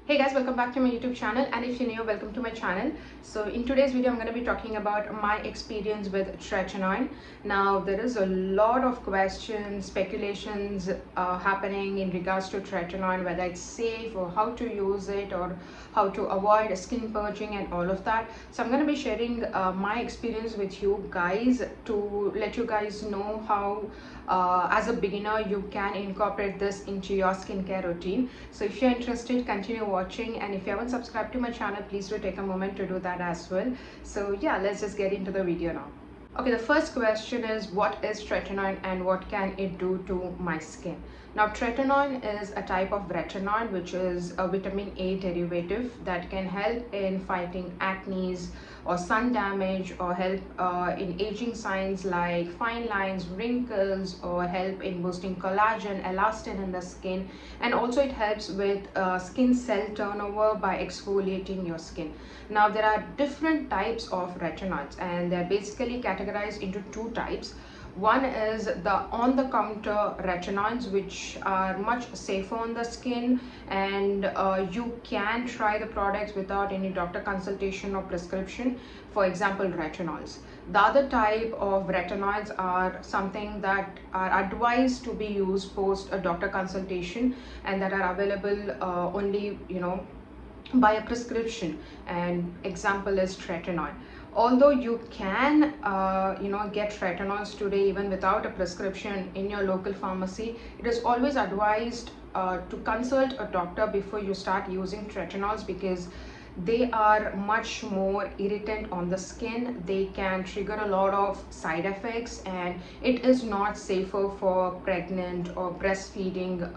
Hey guys, welcome back to my YouTube channel, and if you're new, welcome to my channel. So in today's video I'm going to be talking about my experience with Tretinoin. Now there is a lot of questions, speculations happening in regards to Tretinoin, whether it's safe or how to use it or how to avoid skin purging and all of that. So I'm going to be sharing my experience with you guys to let you guys know how as a beginner you can incorporate this into your skincare routine. So if you're interested, continue watching, and if you haven't subscribed to my channel, please do take a moment to do that as well. So yeah, let's just get into the video now. Okay, the first question is, what is tretinoin and what can it do to my skin? Now, tretinoin is a type of retinol, which is a vitamin A derivative that can help in fighting acne or sun damage, or help in aging signs like fine lines, wrinkles, or help in boosting collagen, elastin in the skin. And also it helps with skin cell turnover by exfoliating your skin. Now, there are different types of retinoids, and they're basically categorized into two types. One is the on-the-counter retinoids, which are much safer on the skin, and you can try the products without any doctor consultation or prescription. For example, retinols. The other type of retinoids are something that are advised to be used post a doctor consultation, and that are available only, by a prescription. And example is tretinoin. Although you can get retinols today even without a prescription in your local pharmacy, it is always advised to consult a doctor before you start using tretinols, because they are much more irritant on the skin. They can trigger a lot of side effects, and it is not safer for pregnant or breastfeeding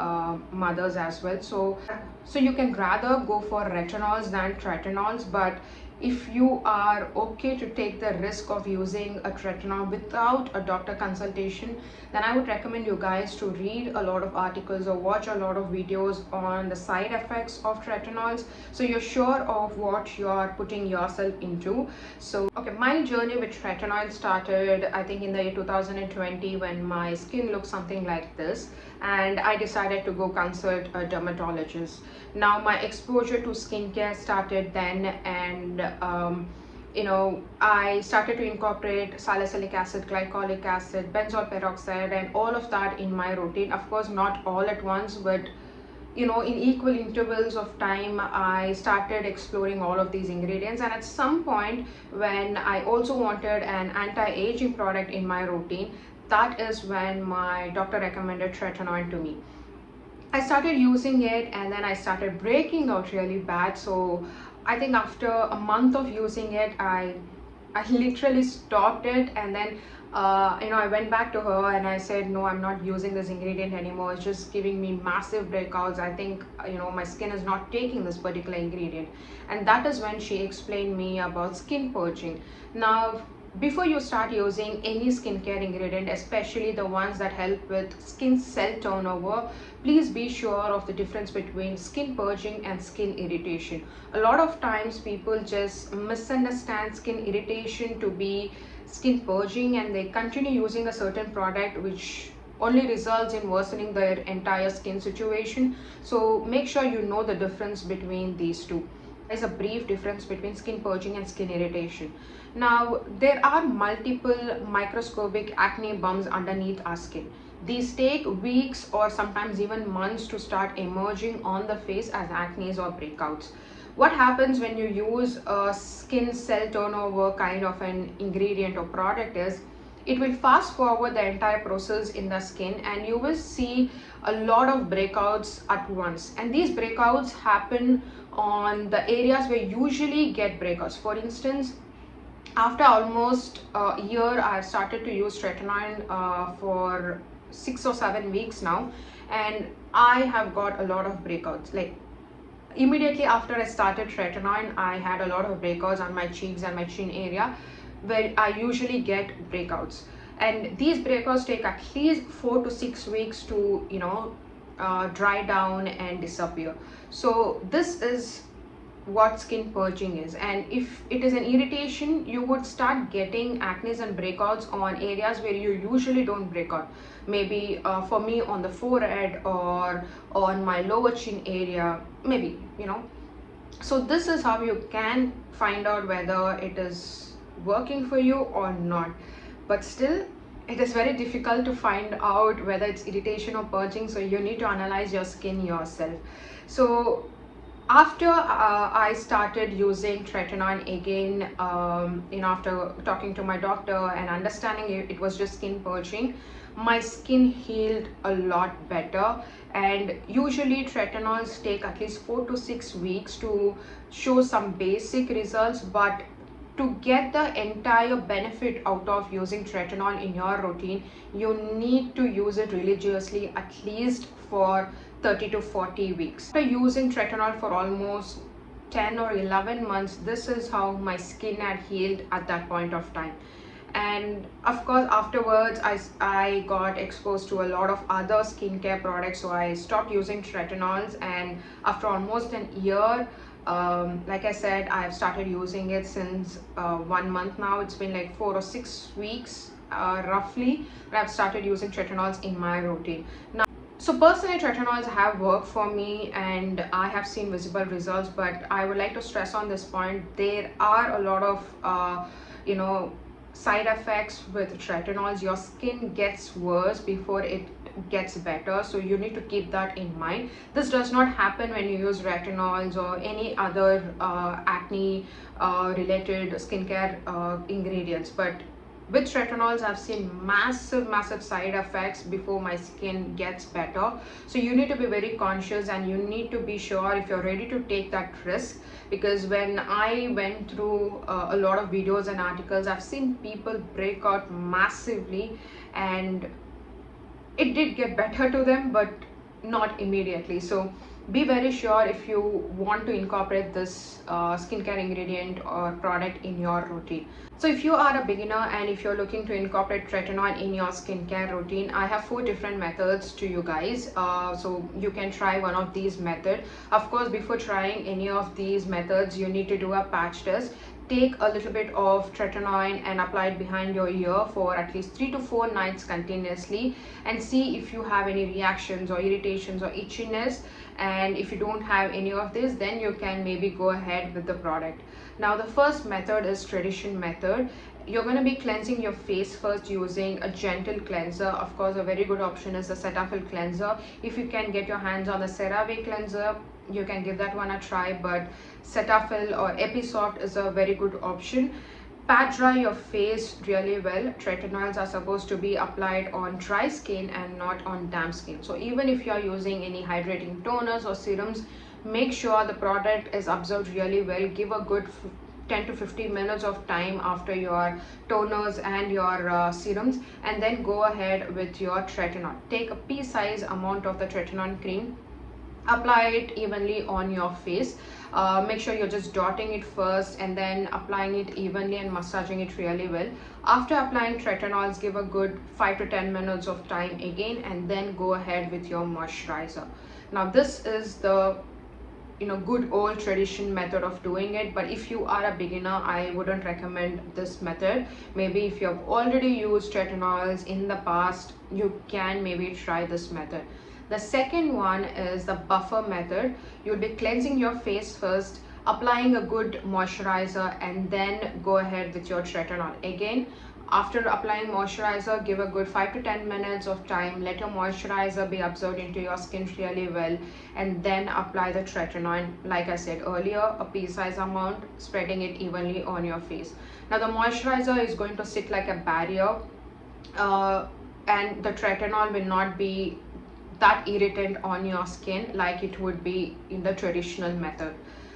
mothers as well. So you can rather go for retinols than tretinols. But if you are okay to take the risk of using a tretinol without a doctor consultation, then I would recommend you guys to read a lot of articles or watch a lot of videos on the side effects of tretinols, so you're sure of what you are putting yourself into. So okay, my journey with tretinoid started, I think, in the year 2020, when my skin looked something like this, and I decided to go consult a dermatologist. Now my exposure to skincare started then, and I started to incorporate salicylic acid, glycolic acid, benzoyl peroxide, and all of that in my routine. Of course, not all at once, but in equal intervals of time, I started exploring all of these ingredients. And at some point, when I also wanted an anti-aging product in my routine, that is when my doctor recommended tretinoin to me. I started using it, and then I started breaking out really bad. So I think after a month of using it, I literally stopped it. And then I went back to her and I said, no, I'm not using this ingredient anymore. It's just giving me massive breakouts. I think my skin is not taking this particular ingredient. And that is when she explained me about skin purging. Now, before you start using any skincare ingredient, especially the ones that help with skin cell turnover, please be sure of the difference between skin purging and skin irritation. A lot of times people just misunderstand skin irritation to be skin purging, and they continue using a certain product which only results in worsening their entire skin situation. So make sure you know the difference between these two. There's a brief difference between skin purging and skin irritation. Now, there are multiple microscopic acne bumps underneath our skin. These take weeks or sometimes even months to start emerging on the face as acne or breakouts. What happens when you use a skin cell turnover kind of an ingredient or product is, it will fast forward the entire process in the skin, and you will see a lot of breakouts at once. And these breakouts happen on the areas where you usually get breakouts. For instance, after almost a year, I've started to use tretinoin for 6 or 7 weeks now, and I have got a lot of breakouts. Like, immediately after I started tretinoin, I had a lot of breakouts on my cheeks and my chin area, where I usually get breakouts. And these breakouts take at least 4 to 6 weeks to dry down and disappear. So this is what skin purging is. And if it is an irritation, you would start getting acne and breakouts on areas where you usually don't break out. Maybe for me, on the forehead or on my lower chin area, maybe So this is how you can find out whether it is working for you or not. But still, it is very difficult to find out whether it's irritation or purging, so you need to analyze your skin yourself. So after I started using tretinoin again, after talking to my doctor and understanding it was just skin purging, my skin healed a lot better. And usually tretinols take at least 4 to 6 weeks to show some basic results, but to get the entire benefit out of using tretinoin in your routine, you need to use it religiously at least for 30 to 40 weeks. After using tretinoin for almost 10 or 11 months, this is how my skin had healed at that point of time. And of course afterwards I got exposed to a lot of other skincare products, so I stopped using tretinols. And after almost an year, like I said, I've started using it since 1 month now. It's been like 4 or 6 weeks roughly that I've started using tretinols in my routine now. So personally, tretinols have worked for me and I have seen visible results, but I would like to stress on this point: there are a lot of side effects with tretinols. Your skin gets worse before it gets better, so you need to keep that in mind. This does not happen when you use retinols or any other acne related skincare ingredients, but with tretinols I've seen massive side effects before my skin gets better. So you need to be very conscious and you need to be sure if you're ready to take that risk, because when I went through a lot of videos and articles, I've seen people break out massively, and it did get better to them, but not immediately. So be very sure if you want to incorporate this skincare ingredient or product in your routine. So if you are a beginner and if you're looking to incorporate tretinoin in your skincare routine, I have 4 different methods to you guys. So you can try one of these methods. Of course, before trying any of these methods, you need to do a patch test. Take a little bit of tretinoin and apply it behind your ear for at least 3 to 4 nights continuously, and see if you have any reactions or irritations or itchiness. And if you don't have any of this, then you can maybe go ahead with the product. Now the first method is tradition method. You're going to be cleansing your face first using a gentle cleanser. Of course, a very good option is the Cetaphil cleanser. If you can get your hands on the CeraVe cleanser, you can give that one a try, but Cetaphil or Episoft is a very good option. Pat dry your face really well. Tretinols are supposed to be applied on dry skin and not on damp skin. So even if you are using any hydrating toners or serums, make sure the product is absorbed really well. Give a good 10 to 15 minutes of time after your toners and your serums, and then go ahead with your tretinoin. Take a pea size amount of the tretinoin cream, apply it evenly on your face. Make sure you're just dotting it first and then applying it evenly and massaging it really well. After applying tretinols, give a good 5 to 10 minutes of time again, and then go ahead with your moisturizer. Now this is the good old tradition method of doing it, but if you are a beginner, I wouldn't recommend this method. Maybe if you have already used tretinols in the past, you can maybe try this method. The second one is the buffer method. You'll be cleansing your face first, applying a good moisturizer, and then go ahead with your tretinoin. Again, after applying moisturizer, give a good 5 to 10 minutes of time. Let your moisturizer be absorbed into your skin really well, and then apply the tretinoin. Like I said earlier, a pea-size amount, spreading it evenly on your face. Now the moisturizer is going to sit like a barrier, and the tretinoil will not be that irritant on your skin like it would be in the traditional method.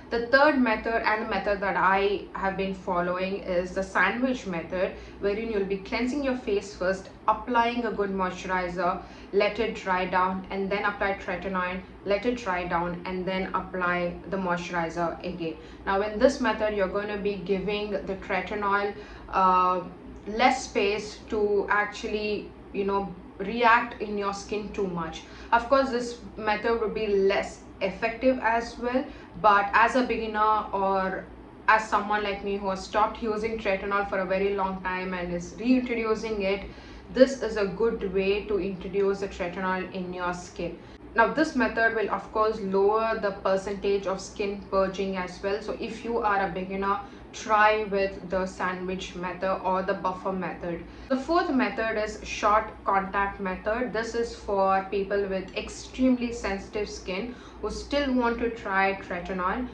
The third method, and the method that I have been following, is the sandwich method, wherein you'll be cleansing your face first, applying a good moisturizer, let it dry down, and then apply tretinoin, let it dry down, and then apply the moisturizer again. Now in this method, you're going to be giving the tretinoil less space to actually react in your skin too much. Of course, this method would be less effective as well, but as a beginner or as someone like me who has stopped using tretinoil for a very long time and is reintroducing it, this is a good way to introduce the tretinoil in your skin. Now this method will of course lower the percentage of skin purging as well. So if you are a beginner, try with the sandwich method or the buffer method. The fourth method is short contact method. This is for people with extremely sensitive skin who still want to try tretinoin.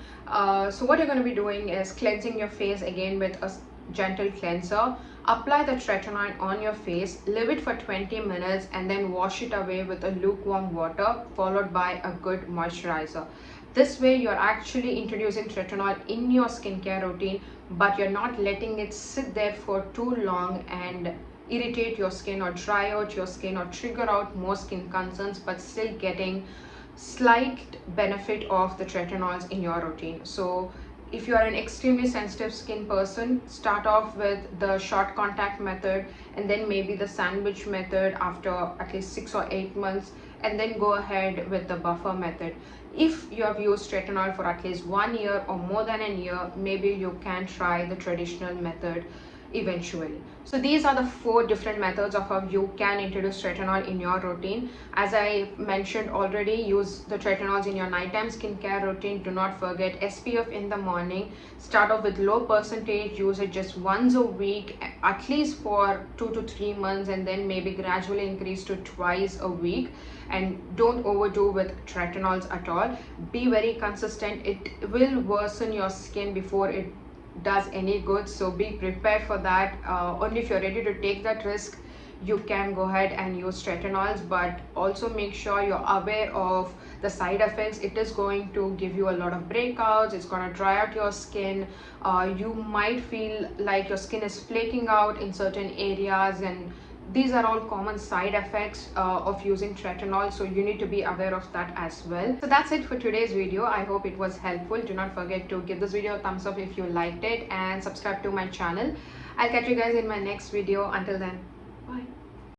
So what you're going to be doing is cleansing your face again with a gentle cleanser. Apply the tretinoin on your face, leave it for 20 minutes and then wash it away with a lukewarm water followed by a good moisturizer. This way you're actually introducing tretinoin in your skincare routine, but you're not letting it sit there for too long and irritate your skin or dry out your skin or trigger out more skin concerns, but still getting slight benefit of the tretinoins in your routine. So if you are an extremely sensitive skin person, start off with the short contact method and then maybe the sandwich method after at least 6 or 8 months, and then go ahead with the buffer method. If you have used tretinoin for at least 1 year or more than a year, maybe you can try the traditional method eventually. So these are the 4 different methods of how you can introduce tretinoin in your routine. As I mentioned already, use the tretinols in your nighttime skincare routine. Do not forget SPF in the morning. Start off with low percentage, use it just once a week at least for 2 to 3 months, and then maybe gradually increase to twice a week. And don't overdo with tretinols at all. Be very consistent. It will worsen your skin before it does any good, so be prepared for that. Only if you're ready to take that risk, you can go ahead and use tretinols, but also make sure you're aware of the side effects. It is going to give you a lot of breakouts, it's going to dry out your skin, you might feel like your skin is flaking out in certain areas, and these are all common side effects of using tretinol, so you need to be aware of that as well. So that's it for today's video. I hope it was helpful. Do not forget to give this video a thumbs up if you liked it and subscribe to my channel. I'll catch you guys in my next video. Until then, bye.